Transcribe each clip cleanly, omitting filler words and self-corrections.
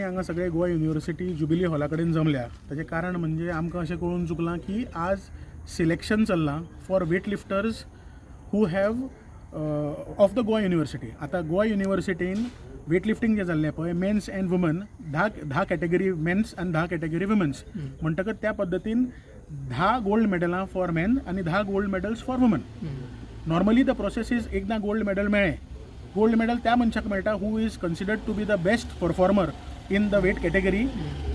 हांगा सगळे Goa university jubilee हॉला कडेन जमल्या ताचें कारण म्हणजे आमकां अशें कळून चुकलां की आज सिलेक्शन चल्लां for weight lifters who have of the Goa university. आतां गोवा युनिवर्सिटीन वेट लिफ्टिंग जें जाल्लें पळय मेन्स एंड वुमन धा कॅटेगरी मेन्स आनी 10 कॅटेगरी वुमन्स म्हणटकच त्या पद्दतीन 10 गोल्ड मेडलां फॉर मेन आनी 10 gold medals for women. Normally the process is एकदां गोल्ड मेडल मेळ्ळें, गोल्ड मेडल त्या मनशाक मेळटा who is considered to be the best performer in the weight category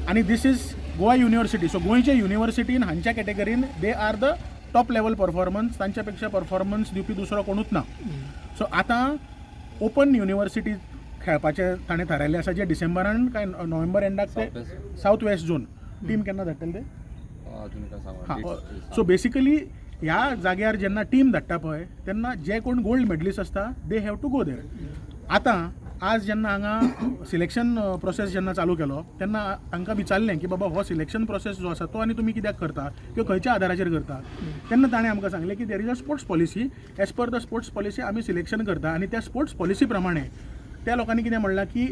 आनी this is Goa university. So गोंयच्या युनिवर्सिटीन हांच्या कॅटेगरीन they are the top level performance, तांच्या पेक्षा परफॉर्मन्स दिवपी दुसरो कोणूच ना. सो आतां ओपन युनिवर्सिटी खेळपाचें ताणें थारायल्लें आसा जे डिसेंबरान काय नोव्हेंबर एंडाक ते साऊथ वेस्ट झोन टीम केन्ना धाडटले ते हां. सो बेसिकली ह्या जाग्यार जेन्ना टीम धाडटा पळय तेन्ना जे कोण गोल्ड मेडलिस्ट आसता they have to go there. आतां आज जेन्ना हांगा सिलेक्शन प्रोसेस जेन्ना चालू केलो तेन्ना तांकां विचारलें की बाबा हो सिलेक्शन प्रोसेस जो आसा तो आनी तुमी कित्याक करता किंवा खंयच्या आदाराचेर करता. तेन्ना ताणें आमकां सांगलें की there is a sports policy, age per the sports policy आमी सिलेक्शन करता आनी त्या स्पोर्ट्स पॉलिसी प्रमाणे त्या लोकांनी कितें म्हणलां की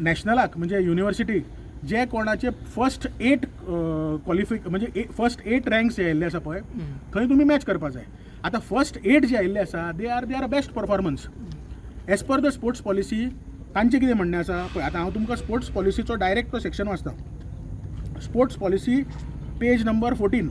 नॅशनलाक म्हणजे युनिवर्सिटीक जे कोणाचे फर्स्ट 8 म्हणजे फर्स्ट 8 रँक्स जे आयिल्ले आसा पळय थंय तुमी मॅच करपा जाय. आतां फर्स्ट 8 जे आयिल्ले आसा they are best performance as per the sports policy. तांचें कितें म्हणणें आसा पळय आतां हांव तुमकां स्पोर्ट्स पॉलिसीचो डायरेक्ट तो सेक्शन वाचता. Sports policy page number 14.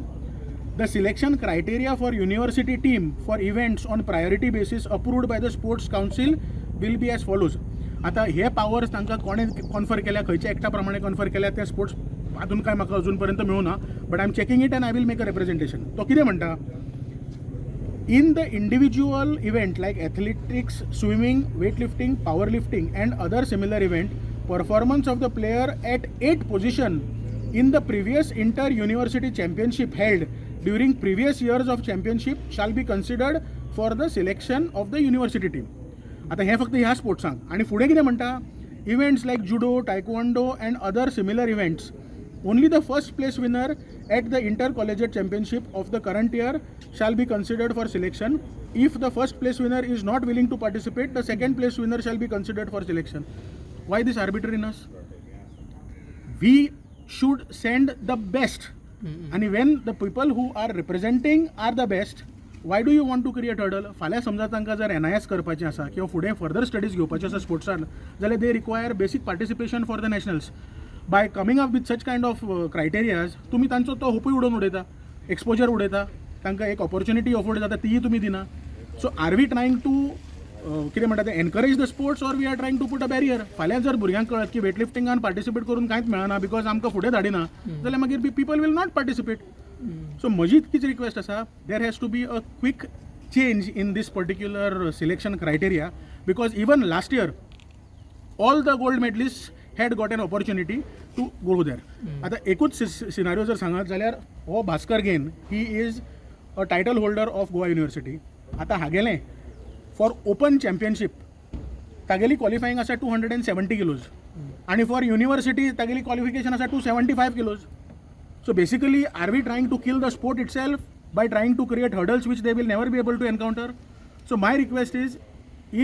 The selection criteria for university team for events on priority basis approved by the sports council will be as follows. आतां हे पावर्स तांकां कोणें कॉन्फर केल्या, खंयच्या एक्टा प्रमाणे कॉन्फर केल्या ते स्पोर्ट्स हातून काय म्हाका अजून पर्यंत मेळूना, but I am checking it and I will make a representation. तो कितें म्हणटा, in the individual event like athletics, swimming, weight lifting, power lifting and other similar event, performance of the player at 8 position in the previous inter university championship held during previous years of championship shall be considered for the selection of the university team. आतां हें फक्त ह्या स्पोर्ट्सांक. आनी फुडें कितें म्हणटा, events like judo, taekwondo and other similar events, only the first place winner at the inter collegiate championship of the current year shall be considered for selection. If the first place winner is not willing to participate, the second place winner shall be considered for selection. Why this arbitrariness? We should send the best and when the people who are representing are the best, why do you want to create hurdle? फाल्यां समजा तांकां जर NIS करपाचें आसा किंवा फुडें further studies घेवपाच्यो आसा स्पोर्ट्सान जाल्यार दे रिक्वायर बेसीक participation for the nationals. Bye coming up with such kind of criterias तुमी तांचो तो होपूय उडोवन उडयता, एक्सपोजर उडयता, तांकां एक ऑपॉर्च्युनिटी अफोर्ड जाता तीय तुमी दिना. So are we trying to कितें म्हणटा तें encourage the sports or we are trying to put a barrier? फाल्यां जर भुरग्यांक कळत की वेट लिफ्टिंगान पार्टिसिपेट करून कांयच मेळना बिकॉज आमकां फुडें धाडिना जाल्यार मागीर people will not participate. So म्हजी इतकीच रिक्वेस्ट आसा, there has to be a quick change in this particular selection criteria because even last year all the gold medalist had got an opportunity to go there. आतां एकूच scenario जर सांगत जाल्यार हो भास्कर गेन he is a title holder of Goa university. आतां हागेलें for open championship तागेली क्वॉलिफायींग आसा 270 किलोज आनी फॉर युनिवर्सिटी तागेली क्वॉलिफिकेशन आसा 275 kilos. So basically are we trying to kill the sport itself by trying to create hurdles which they will never be able to encounter? So my request is,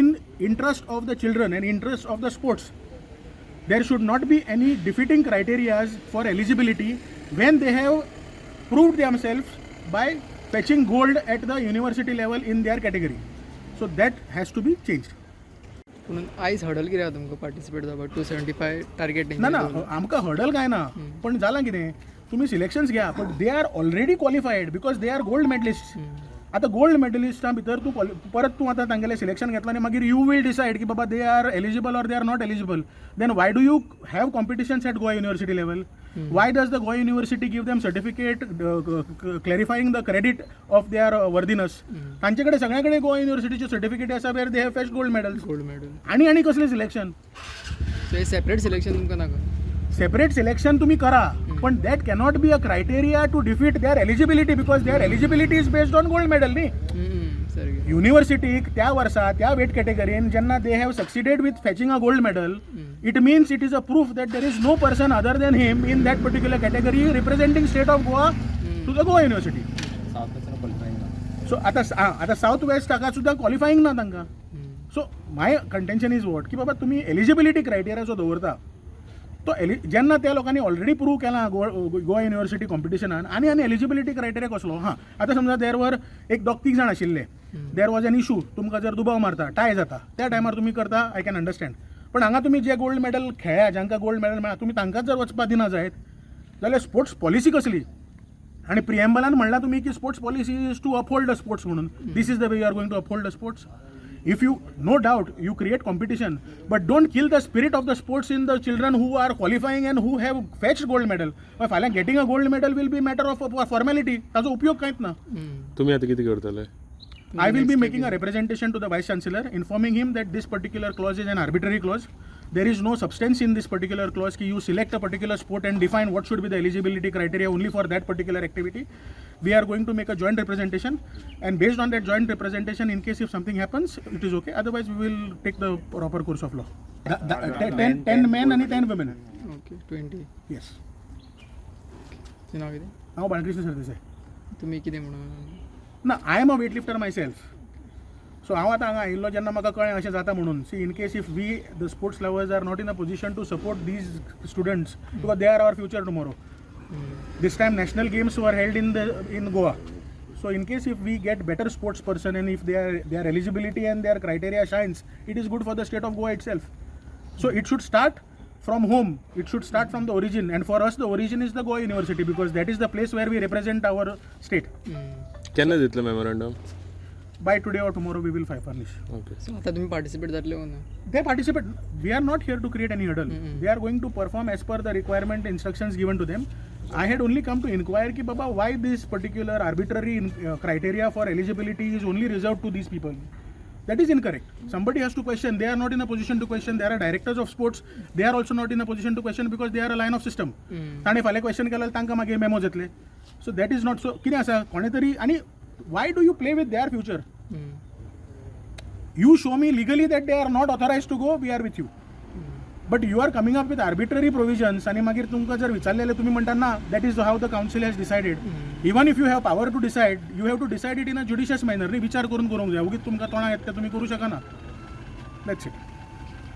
in interest of the children and interest of the sports, there should not be any defeating criteria for eligibility when they have proved themselves by fetching gold at the university level in their category. So that has to be changed. म्हणून आयज huddle कितें आहा तुमकां participate जावपाक 275 target? ना आमकां hurdle काय ना, पण जालां कितें, तुमी सिलेक्शन्स घ्या but they are already qualified because they are gold medalist. आतां गोल्ड मेडलिस्टां भितर परत तूं आतां तांगेलें सिलेक्शन घेतलां आनी मागीर यू वील डिसायड की बाबा they are eligible or they are not eligible. Then why do you have competitions at Goa university level? Why does the Goa university give them certificate clarifying the credit of their worthiness? तांचे कडेन सगळ्या कडेन गोवा युनिवर्सिटीचे certificate आसा where they have fetched gold medal. आनी कसलें selection? So हे separate selection तुमकां नाका? सेपरेट सिलेक्शन तुम्ही करा, पण that cannot be a criteria to defeat their eligibility because their eligibility is based on gold medal न्ही. युनिवर्सिटीक त्या वर्सा त्या वेट कॅटेगरीन जेन्ना they have succeeded with fetching a gold medal, it means it is a proof that there is no person other than him in that particular category representing state of Goa to the Goa university. So आता south west हाका सुद्दां qualifying ना तांकां. So my contention is what की बाबा तुम्ही eligibility criteria जो दवरता तो जेन्ना त्या लोकांनी ऑलरेडी प्रूव केला गोवा युनिव्हर्सिटी कॉम्पिटिशनान आनी एलिजिबिलिटी क्रायटेरिया कसलो हां आतां समजा देर वर एक दोग तीग जाण आशिल्ले देर वॉज एन इशू तुमकां जर दुबाव मारता टाय जाता त्या टायमार तुमी करता आय कॅन अंडरस्टँड पण हांगा तुमी जे गोल्ड मेडल खेळ्ळ्या जांकां गोल्ड मेडल मेळ्ळा तुमी तांकांच जर वचपाक दिना जायत जाल्यार स्पोर्ट्स पॉलिसी कसली आणि प्रिएम्बलान म्हणला तुम्ही की sports policy is to uphold the sports म्हणून this is the way you are going to uphold the sports if you no doubt you create competition but don't kill the spirit of the sports in the children who are qualifying and who have fetched gold medal फाल्यां getting a gold medal will be matter of formality ताजो उपयोग कांयच ना तुम्ही आता किती करतले I will be making a representation to the vice chancellor informing him that this particular clause is an arbitrary clause there is no substance in this particular clause ki you select a particular sport and define what should be the eligibility criteria only for that particular activity we are going to make a joint representation and based on that joint representation in case if something happens it is okay otherwise we will take the proper course of law 10 men and 10 women okay 20 yes तुजें नांव कितें हांव बाळकृष्ण सरदेसाय तुमी कितें म्हणून ना I am a weight lifter myself so हांव आतां हांगा आयिल्लो जेन्ना म्हाका कळ्ळें अशें जाता म्हणून see in case if we the sports lovers are not in a position to support these students because they are our future tomorrow this time national games were held in Goa so in case if we get better sports person and if their eligibility and their criteria shines it is good for the state of Goa itself so it should start from home it should start from the origin and for us the origin is the Goa University because that is the place where we represent our state केन्ना दितले memorandum by today or tomorrow we will furnish okay so आतां तुमी participate जातले हो ना they participate we are not here to create any hurdle they are going to perform as per the requirement instructions given to them I had only come to inquire ki baba why this particular arbitrary criteria for eligibility is only reserved to these people that is incorrect somebody has to question they are not in a position to question there are directors of sports they are also not in a position to question because they are a line of system ताणे फाल्यां question केल्यार तांकां मागीर memos येतले so that is not so कितें आसा कोणे तरी आनी why do you play with their future you show me legally that they are not authorized to go we are with you but you are coming up with arbitrary provisions आणि मागीर तुमकां जर विचारलेले तुम्ही म्हणटा ना that is how the council has decided even if you have power to decide you have to decide it in a judicious manner न्ही विचार करून करूंक जाय उगीच तुमकां तोंडां येता तें तुमी करूं शकना that's it